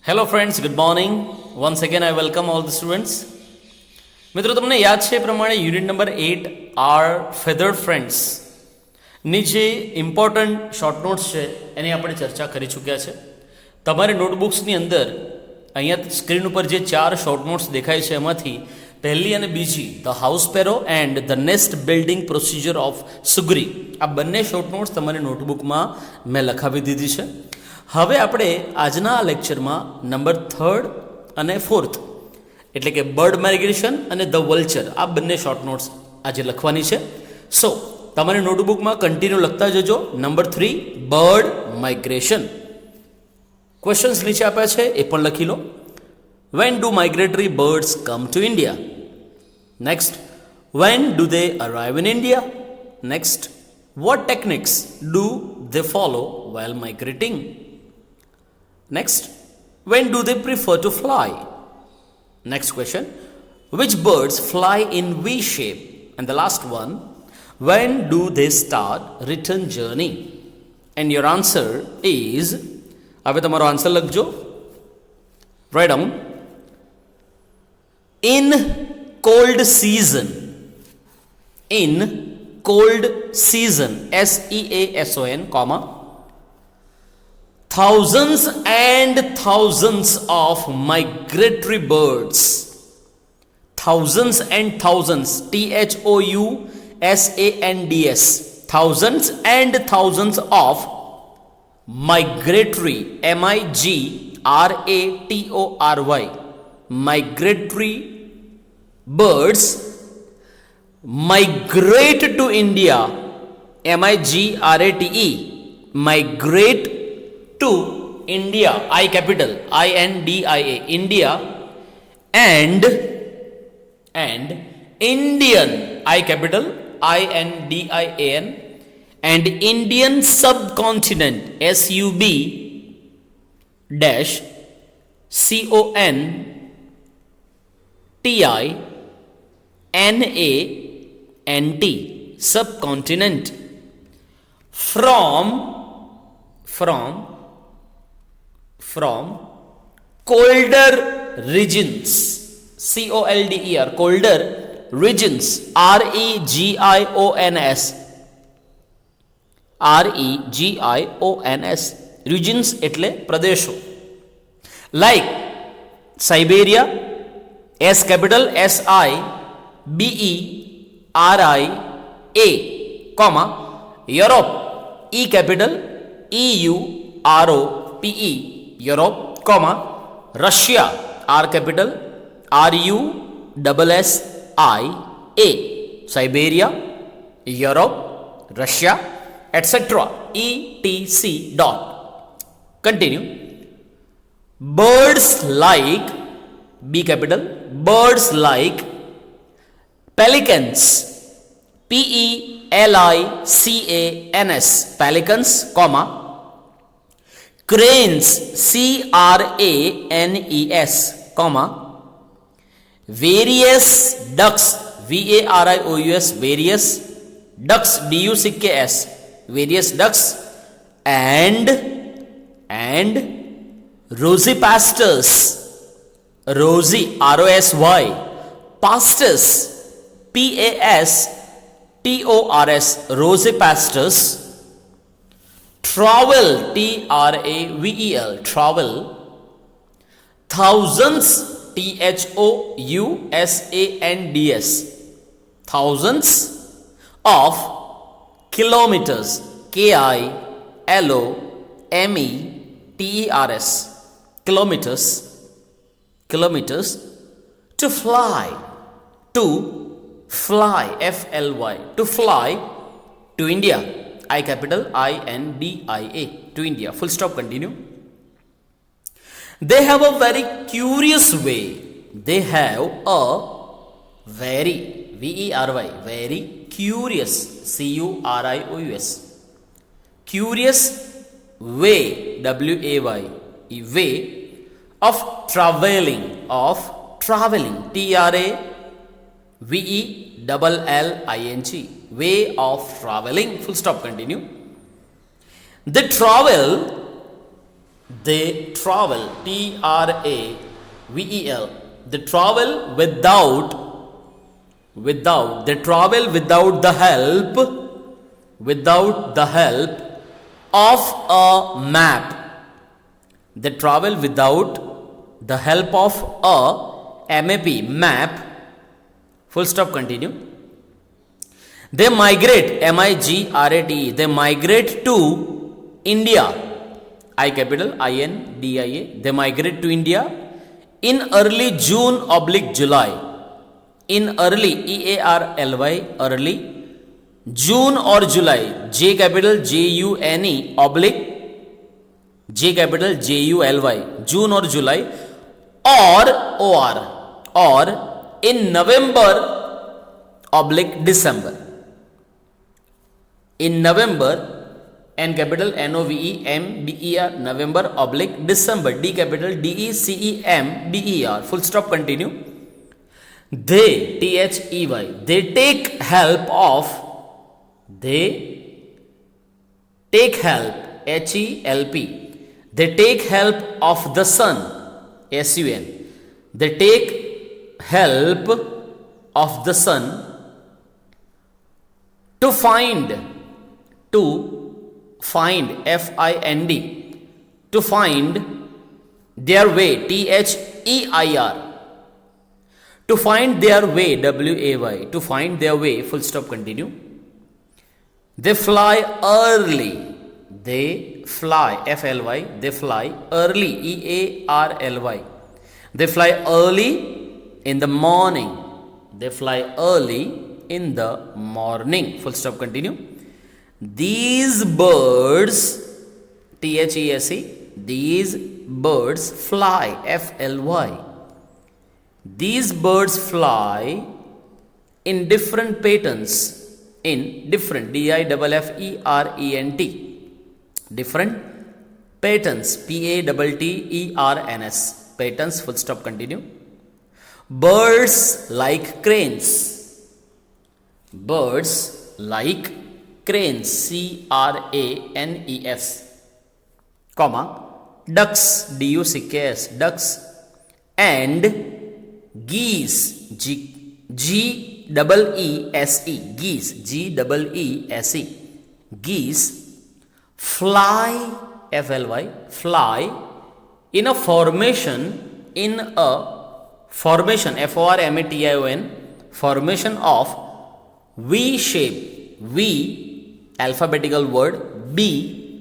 Hello friends, good morning. Once again I welcome all the students. મિત્રો, તમને યાદ છે એ પ્રમાણે યુનિટ નંબર 8 આર ફેધર્ડ ફ્રેન્ડ્સ ની જે ઇમ્પોર્ટન્ટ શોર્ટ નોટ્સ છે એની આપણે ચર્ચા કરી ચૂક્યા છે. તમારી નોટબુક્સની અંદર અહીંયા સ્ક્રીન ઉપર જે 4 શોર્ટ નોટ્સ દેખાય છે એમાંથી પહેલી અને બીજી the house sparrow and the nest building procedure of સુગ્રી, આ બંને શોર્ટ નોટ્સ તમારી નોટબુકમાં મેં લખાવી દીધી છે. હવે આપણે આજના આ લેક્ચરમાં નંબર 3 અને 4 એટલે કે બર્ડ માઇગ્રેશન અને ધ વલ્ચર, આ બંને શોર્ટ નોટ્સ આજે લખવાની છે. સો તમારી નોટબુકમાં કન્ટિન્યુ લખતા જજો. Number 3 bird migration. ક્વેશ્ચન્સ નીચે આપ્યા છે એ પણ લખી લો. When do migratory birds come to India? Next, when do they arrive in India? Next, what techniques do they follow while migrating? Next, when do they prefer to fly? Next question, which birds fly in V shape? And the last one, when do they start return journey? And your answer is, હવે તમારો answer લખજો. Write down. In cold season, in cold season, season, comma, thousands and thousands of migratory birds, thousands and thousands, thousands, thousands and thousands of migratory, migratory, migratory birds migrate to India, migrate, migrate to India, I capital, INDIA, India, and Indian, I capital, INDIAN, and Indian subcontinent, SUB dash CONTINANT, subcontinent, from colder regions, COLDER, colder regions, REGIONS, regions એટલે પ્રદેશો, like Siberia, S capital SIBERIA, comma, Europe, E capital EUROPE, Europe, comma, Russia, R capital RUSSIA, Siberia, Europe, Russia, etc. etc. dot. Continue. Birds like, B capital, birds like pelicans, PELICANS, pelicans, comma, cranes, CRANES, comma, various ducks, VARIOUS, various ducks, DUCKS, various ducks, and rosy pastors, rosy, ROSY, pastors, PASTORS, rosy pastors, travel, TRAVEL, travel, thousands, THOUSANDS, thousands of kilometers, KILOMETERS, kilometers, to fly, FLY, to fly to India, I capital INDIA, to India, full stop, continue. They have a very curious way, they have a very, VERY, very curious, CURIOUS, curious way, WAY, way of traveling, TRAVELLING, way of traveling, full stop, continue. They travel they travel, travel, they travel they travel without the help of a map. They travel without the help of a map. Full stop, continue. They migrate, migrate, they migrate to India, I capital INDIA, they migrate to India in early June / July. In early, EARLY, early, June or July, J capital JUNE / J capital JULY, June or July, or in November / December. In November, N capital NOVEMBER, November / December, D capital DECEMBER. Full stop, continue. They, THEY, they take help of, they take help, HELP, they take help of the sun, SUN, they take help of the sun to find, FIND, to find their way, THEIR, to find their way, WAY, to find their way. Full stop, continue. They fly early, they fly, FLY, they fly early, EARLY, they fly early in the morning, they fly early in the morning. Full stop, continue. These birds, THESE, these birds fly, FLY, these birds fly in different patterns, in different, DIFFERENT, different patterns, PATTERNS, patterns. Full stop, continue. Birds like cranes, birds like cranes, CRANES, comma, ducks, DUCKS, ducks, and geese, GEESE, geese, GEESE, geese fly, FLY, fly in a formation, FORMATION, formation of V shape, V alphabetical word, V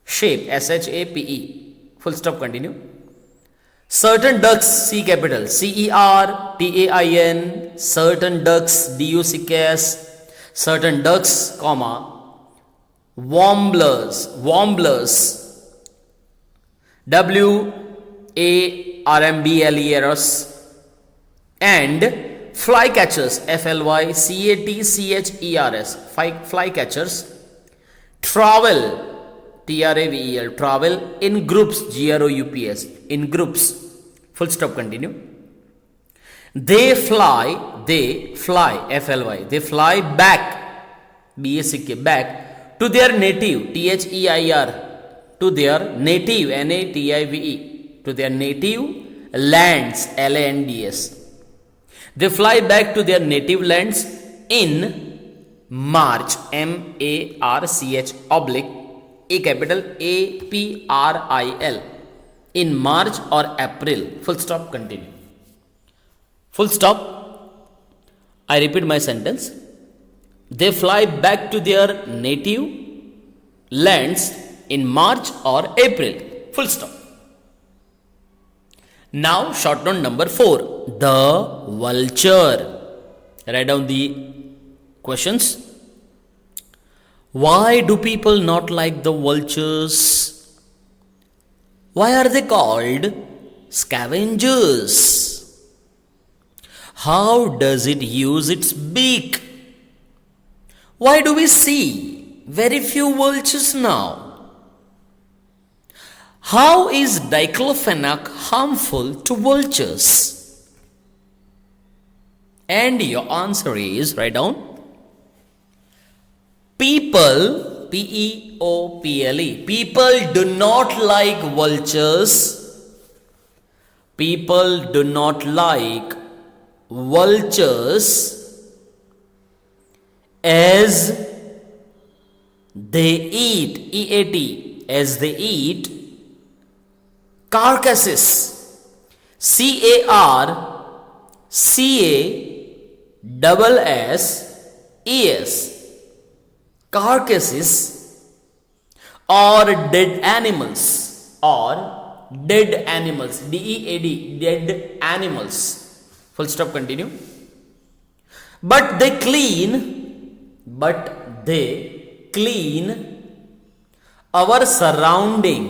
shape, SHAPE. Full stop, continue. Certain ducks, C capital, CERTAIN, certain ducks, DUCKS, certain ducks, comma, warblers, WARMBLERS, and flycatchers, FLYCATCHERS, flycatchers travel, TRAVEL, travel in groups, GROUPS, in groups. Full stop, continue. They fly, FLY, they fly back, BACK, back to their native, THEIR, to their native, NATIVE, to their native lands, LANDS. They fly back to their native lands in March, MARCH / A capital APRIL, in March or April. Full stop, continue. Full stop. I repeat my sentence. They fly back to their native lands in March or April. Full stop. Now, short note number 4. The vulture. Write down the questions. Why do people not like the vultures? Why are they called scavengers? How does it use its beak? Why do we see very few vultures now? How is diclofenac harmful to vultures? And your answer is, write down, people P-E-O-P-L-E. People do not like vultures. People do not like vultures as they eat, E-A-T, as they eat carcasses, C-A-R-C-A-S-S-E-S, carcasses or dead animals, D-E-A-D, dead animals, full stop, continue. But they clean our surrounding,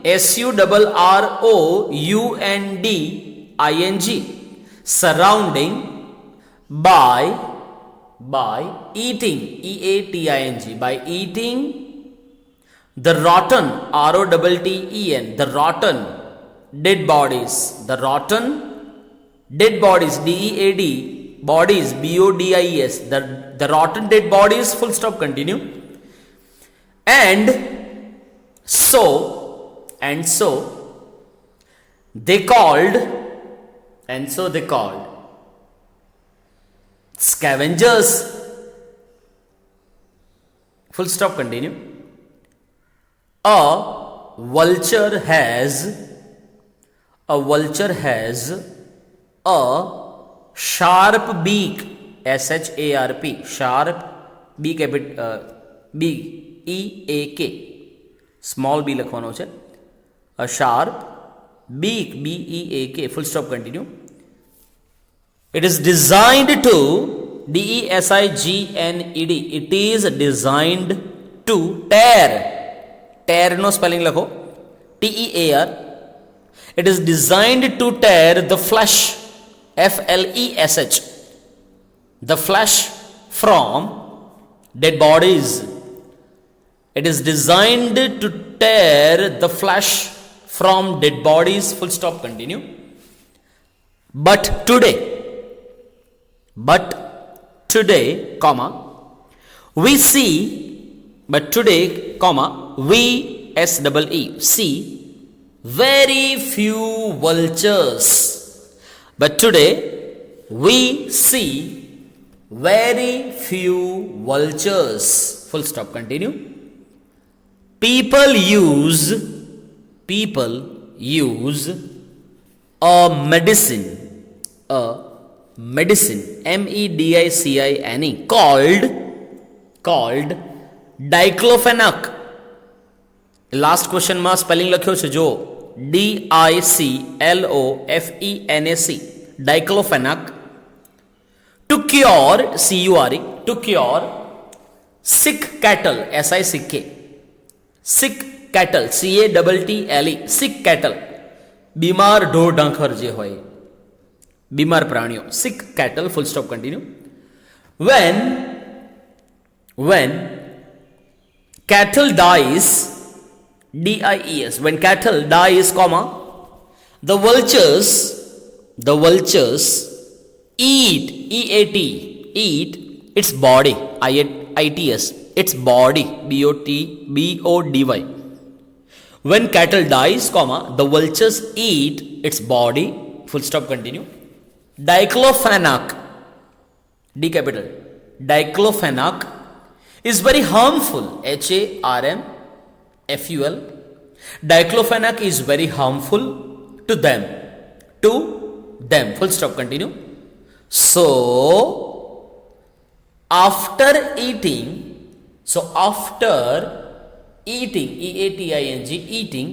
S-U-R-R-O-U-N-D-I-N-G, surrounding, by eating, E-A-T-I-N-G, by eating the rotten, R-O-T-T-E-N, the rotten dead bodies, D-E-A-D, bodies, B-O-D-I-E-S, the rotten dead bodies, full stop, continue. And so they called scavengers, full stop, continue. A vulture has a sharp beak, S-H-A-R-P, sharp beak, B-E-A-K, small b લખવાનો છે, a sharp beak, B-E-A-K, full stop, continue. It is designed to, D-E-S-I-G-N-E-D, it is designed to tear નો spelling લખો, T-E-A-R. It is designed to tear the flesh, F-L-E-S-H, the flesh from dead bodies. It is designed to tear the flesh from dead bodies, full stop, continue. But today, comma, we see, see very few vultures. But today we see very few vultures, full stop, continue. People use a medicine, M-E-D-I-C-I-N-E, called diclofenac. Last ક્વેશ્ચનમાં spelling લખ્યો છે જો, D-I-C-L-O-F-E-N-A-C, diclofenac, to cure, C-U-R-E, to cure sick cattle, S-I-C-K, sick cattle, C-A-T-T-L-E, sick cattle, બીમાર ઢોર ઢાંખર જે હોય, બીમાર પ્રાણીઓ, sick cattle, full stop, continue. When cattle dies, D-I-E-S, when cattle dies, comma, the vultures eat, E-A-T, eat its body, I-T-S, its body, B-O-D-Y. When cattle dies, comma, the vultures eat its body, full stop, continue. Diclofenac, D capital, diclofenac is very harmful, H-A-R-M-F-U-L. Diclofenac is very harmful to them, full stop, continue. So after eating, E-A-T-I-N-G, eating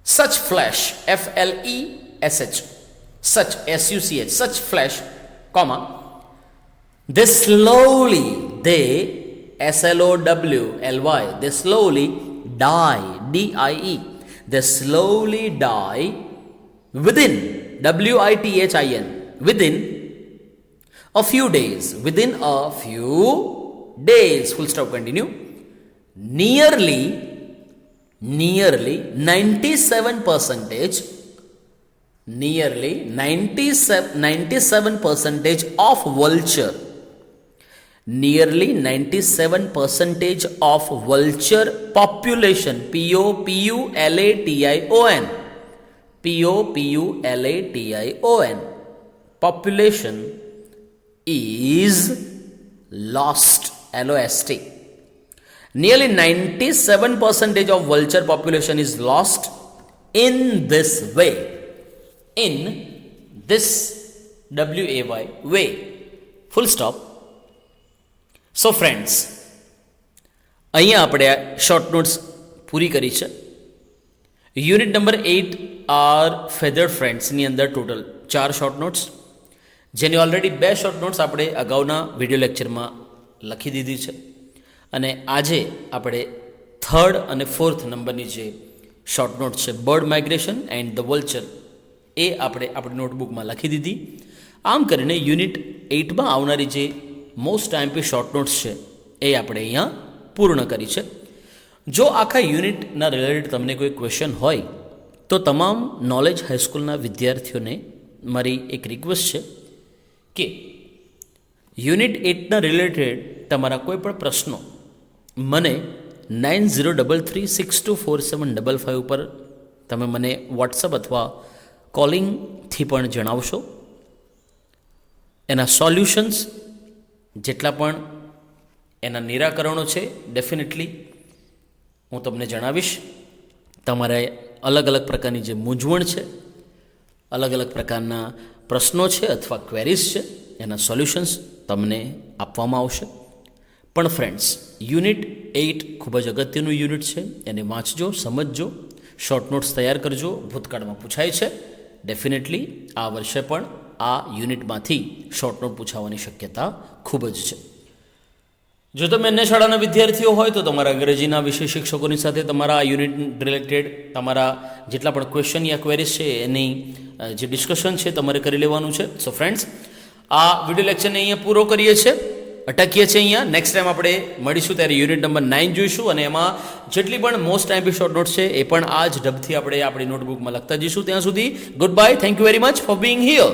such flesh, F-L-E-S-H, such, S-U-C-H, such flesh, comma, they slowly, S-L-O-W-L-Y, they slowly die, D-I-E, they slowly die within, W-I-T-H-I-N, within a few days, full stop, continue. Nearly 97% Nearly 97% of vulture. Nearly 97% of vulture population. POPULATION. POPULATION. Population is lost. LOST. Nearly 97% of vulture population is lost in this way. In this WAY way. Full stop. So friends, અહીંયા આપણે આ short notes પૂરી કરી છે. Unit number 8 R ફેધર્ડ ફ્રેન્ડ્સની અંદર total 4 short notes, જેની already 2 short notes આપણે અગાઉના video લેક્ચરમાં લખી દીધી છે. અને આજે આપણે 3rd અને 4th નંબરની જે શોર્ટ નોટ છે, bird migration and the vulture, એ આપણે આપણી નોટબુકમાં લખી દીધી. આમ કરીને યુનિટ 8માં આવનારી જે મોસ્ટ આઈએમપી શોર્ટ નોટ્સ છે એ આપણે અહીંયા પૂર્ણ કરી છે. જો આખા યુનિટના રિલેટેડ તમને કોઈ ક્વેશ્ચન હોય તો તમામ નોલેજ હાઈસ્કૂલના વિદ્યાર્થીઓને મારી એક રિક્વેસ્ટ છે કે યુનિટ 8ના રિલેટેડ તમારા કોઈ પણ પ્રશ્નો મને 9033624755 ઉપર તમે મને વોટ્સઅપ અથવા કોલિંગથી પણ જણાવશો. એના સોલ્યુશન્સ જેટલા પણ એના નિરાકરણો છે ડેફિનેટલી હું તમને જણાવીશ. તમારે અલગ અલગ પ્રકારની જે મૂંઝવણ છે, અલગ અલગ પ્રકારના પ્રશ્નો છે અથવા ક્વેરીઝ છે, એના સોલ્યુશન્સ તમને આપવામાં આવશે. પણ ફ્રેન્ડ્સ, યુનિટ 8 ખૂબ જ અગત્યનું યુનિટ છે. એને વાંચજો, સમજજો, શોર્ટ નોટ્સ તૈયાર કરજો. ભૂતકાળમાં પૂછાય છે. ડેફિનેટલી આ વર્ષે પણ આ યુનિટમાંથી શોર્ટ નોટ પૂછાવાની શક્યતા ખૂબ જ છે. જો તમે અન્ય શાળાના વિદ્યાર્થીઓ હોય તો તમારા અંગ્રેજીના વિષય શિક્ષકોની સાથે તમારા આ યુનિટ રિલેટેડ તમારા જેટલા પણ ક્વેશ્ચન યા ક્વેરીઝ છે એની જે ડિસ્કશન છે તમારે કરી લેવાનું છે. સો ફ્રેન્ડ્સ, આ વિડીયો લેક્ચરને અહીંયા પૂરો કરીએ છીએ, અટકીએ છીએ અહીંયા. નેક્સ્ટ ટાઈમ આપણે મળીશું ત્યારે યુનિટ નંબર 9 જોઈશું અને એમાં જેટલી પણ મોસ્ટ આઈએમપી શોર્ટ નોટ્સ છે એ પણ આ જ ઢબથી આપણે આપણી નોટબુકમાં લખતા જઈશું. ત્યાં સુધી good bye. Thank you very much for being here.